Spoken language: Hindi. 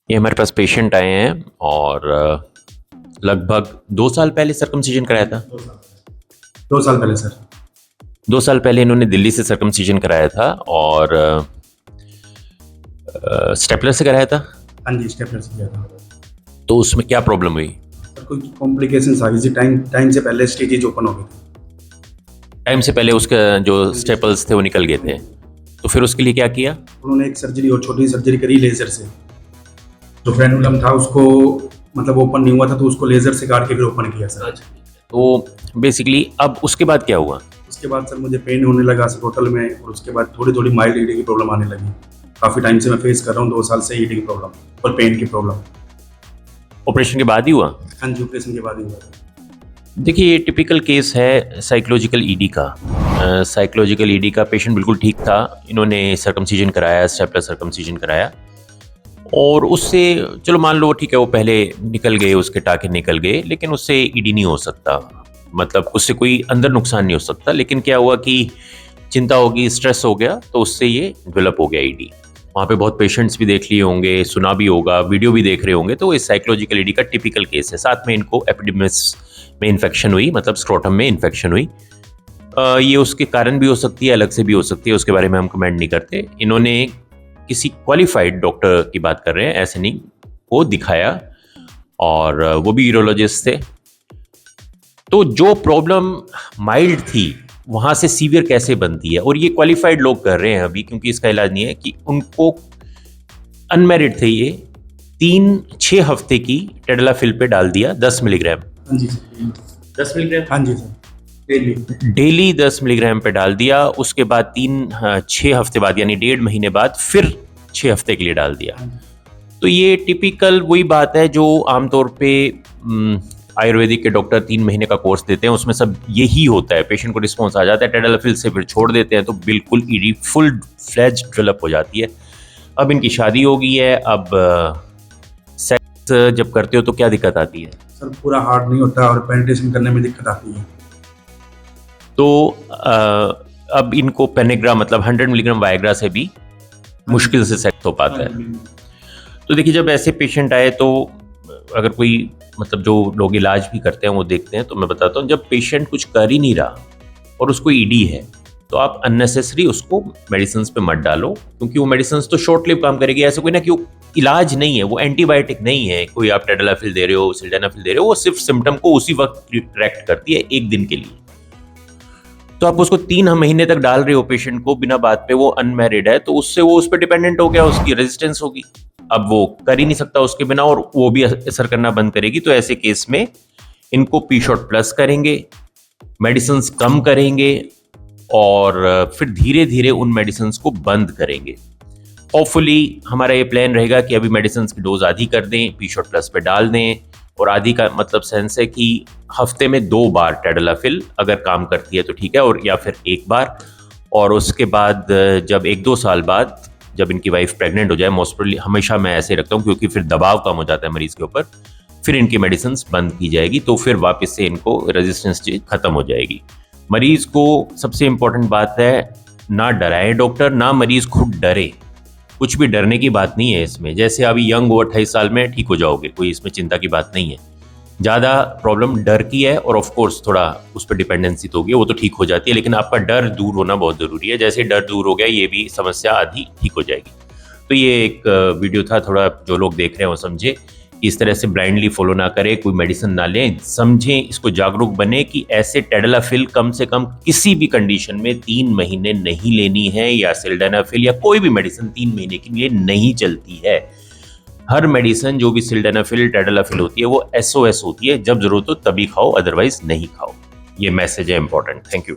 ये हमारे पास पेशेंट आए हैं और लगभग 2 साल पहले सर्कमसिजन कराया था। 2 साल पहले सर। 2 साल पहले इन्होंने दिल्ली से सर्कमसिजन कराया था और स्टेपलर से कराया था। हाँ जी, स्टेपलर से किया था। तो उसमें क्या प्रॉब्लम हुई? सर कोई कॉम्प्लिकेशंस आ गई थी, टाइम से पहले स्टेजेज ओपन हो गई थी। टाइम से पहले उसका जो स्टेपल्स थे वो निकल गए थे, तो फिर उसके लिए क्या किया? उन्होंने एक सर्जरी और छोटी सर्जरी करी लेजर से। जो फ्रेनुलम था उसको मतलब ओपन नहीं हुआ था, तो उसको लेजर से काट के फिर ओपन किया सर। तो बेसिकली अब उसके बाद क्या हुआ? उसके बाद सर मुझे पेन होने लगा सर टोटल में, और उसके बाद थोड़ी थोड़ी माइल्ड ईडिंग की प्रॉब्लम आने लगी। काफ़ी टाइम से मैं फेस कर रहा हूँ, 2 साल से ईडिंग की प्रॉब्लम और पेन की प्रॉब्लम। ऑपरेशन के बाद ही हुआ? हाँ जी, ऑपरेशन के बाद ही हुआ। देखिए, ये टिपिकल केस है साइकोलॉजिकल ईडी का। साइकोलॉजिकल ईडी का पेशेंट बिल्कुल ठीक था, इन्होंने सर्कमसिजन कराया, स्टेपलर सर्कमसिजन कराया और उससे चलो मान लो ठीक है वो पहले निकल गए, उसके टाके निकल गए, लेकिन उससे ईडी नहीं हो सकता, मतलब उससे कोई अंदर नुकसान नहीं हो सकता। लेकिन क्या हुआ कि चिंता होगी, स्ट्रेस हो गया, तो उससे ये डेवलप हो गया ईडी। वहाँ पे बहुत पेशेंट्स भी देख लिए होंगे, सुना भी होगा, वीडियो भी देख रहे होंगे, तो इस साइकोलॉजिकल ईडी का टिपिकल केस है। साथ में इनको एपिडेमिस में इन्फेक्शन हुई, मतलब स्क्रोटम में इन्फेक्शन हुई। ये उसके कारण भी हो सकती है, अलग से भी हो सकती है, उसके बारे में हम कमेंट नहीं करते। इन्होंने किसी क्वालिफाइड डॉक्टर की बात कर रहे हैं, ऐसे नहीं, को दिखाया और वो भी यूरोलॉजिस्ट थे। तो जो प्रॉब्लम माइल्ड थी वहाँ से सीवियर कैसे बनती है, और ये क्वालिफाइड लोग कर रहे हैं अभी, क्योंकि इसका इलाज नहीं है कि उनको अनमेरिड थे ये 3-6 हफ्ते की टेडलाफिल पे डाल दिया 10 मिलीग्राम। हाँ जी सर। 10 मिलीग्राम? हाँ जी सर, डेली 10 मिलीग्राम पे डाल दिया। उसके बाद 6 हफ्ते बाद यानी 1.5 महीने बाद फिर 6 हफ्ते के लिए डाल दिया। तो ये टिपिकल वही बात है जो आमतौर पे आयुर्वेदिक के डॉक्टर 3 महीने का कोर्स देते हैं, उसमें सब यही होता है। पेशेंट को रिस्पॉन्स आ जाता है, टेडलाफिल से फिर छोड़ देते हैं, तो बिल्कुल ईडी फुल फ्लेज डेवलप हो जाती है। अब इनकी शादी हो गई है, अब सेक्स जब करते हो तो क्या दिक्कत आती है? सर पूरा हार्ड नहीं होता और पेनिट्रेशन करने में दिक्कत आती है। तो अब इनको पेनेग्रा मतलब 100 मिलीग्राम वायग्रा से भी मुश्किल से सेक्स हो पाता है। तो देखिए, जब ऐसे पेशेंट आए तो अगर कोई मतलब जो लोग इलाज भी करते हैं वो देखते हैं, तो मैं बताता हूँ, जब पेशेंट कुछ कर ही नहीं रहा और उसको ईडी है, तो आप अननेसेसरी उसको मेडिसिन पे मत डालो, क्योंकि वो मेडिसिन तो शॉर्ट लिव काम करेगी। ऐसा कोई ना कि वो इलाज नहीं है, वो एंटीबायोटिक नहीं है, कोई आप टेडलाफिल दे रहे हो, सिल्डेनाफिल दे रहे हो, वो सिर्फ सिम्टम को उसी वक्त ट्रैक्ट करती है, एक दिन के लिए। तो आप उसको 3 महीने तक डाल रहे हो पेशेंट को बिना बात पे, वो अनमैरिड है, तो उससे वो उस पर डिपेंडेंट हो गया, उसकी रेजिस्टेंस होगी, अब वो कर ही नहीं सकता उसके बिना, और वो भी असर करना बंद करेगी। तो ऐसे केस में इनको पी शॉट प्लस करेंगे, मेडिसिन कम करेंगे और फिर धीरे धीरे उन मेडिसिन को बंद करेंगे। होपफुली हमारा ये प्लान रहेगा कि अभी मेडिसिन की डोज आधी कर दें, पी शॉट प्लस पे डाल दें, और आधी का मतलब सेंस है कि हफ्ते में 2 बार टेडलाफिल अगर काम करती है तो ठीक है, और या फिर 1 बार। और उसके बाद जब 1-2 साल बाद जब इनकी वाइफ प्रेग्नेंट हो जाए, मोस्ट प्रोबेबली, हमेशा मैं ऐसे रखता हूँ क्योंकि फिर दबाव कम हो जाता है मरीज के ऊपर, फिर इनकी मेडिसिन बंद की जाएगी, तो फिर वापस से इनको रेजिस्टेंस खत्म हो जाएगी। मरीज को सबसे इंपॉर्टेंट बात है, ना डराए डॉक्टर, ना मरीज खुद डरे। कुछ भी डरने की बात नहीं है इसमें। जैसे अभी यंग हो, 28 साल में ठीक हो जाओगे, कोई इसमें चिंता की बात नहीं है। ज़्यादा प्रॉब्लम डर की है, और ऑफ कोर्स थोड़ा उस पर डिपेंडेंसी तो होगी, वो तो ठीक हो जाती है, लेकिन आपका डर दूर होना बहुत ज़रूरी है। जैसे डर दूर हो गया, ये भी समस्या आधी ठीक हो जाएगी। तो ये एक वीडियो था, थोड़ा जो लोग देख रहे हैं वो समझे, इस तरह से ब्लाइंडली फॉलो ना करें, कोई मेडिसिन ना लें, समझें, इसको जागरूक बने कि ऐसे टेडलाफिल कम से कम किसी भी कंडीशन में 3 महीने नहीं लेनी है, या सिल्डेनाफिल या कोई भी मेडिसिन 3 महीने के लिए नहीं चलती है। हर मेडिसिन जो भी सिल्डेनाफिल, टेडलाफिल होती है, वो SOS होती है, जब जरूरत हो तभी खाओ, अदरवाइज नहीं खाओ। ये मैसेज है इंपॉर्टेंट। Thank you.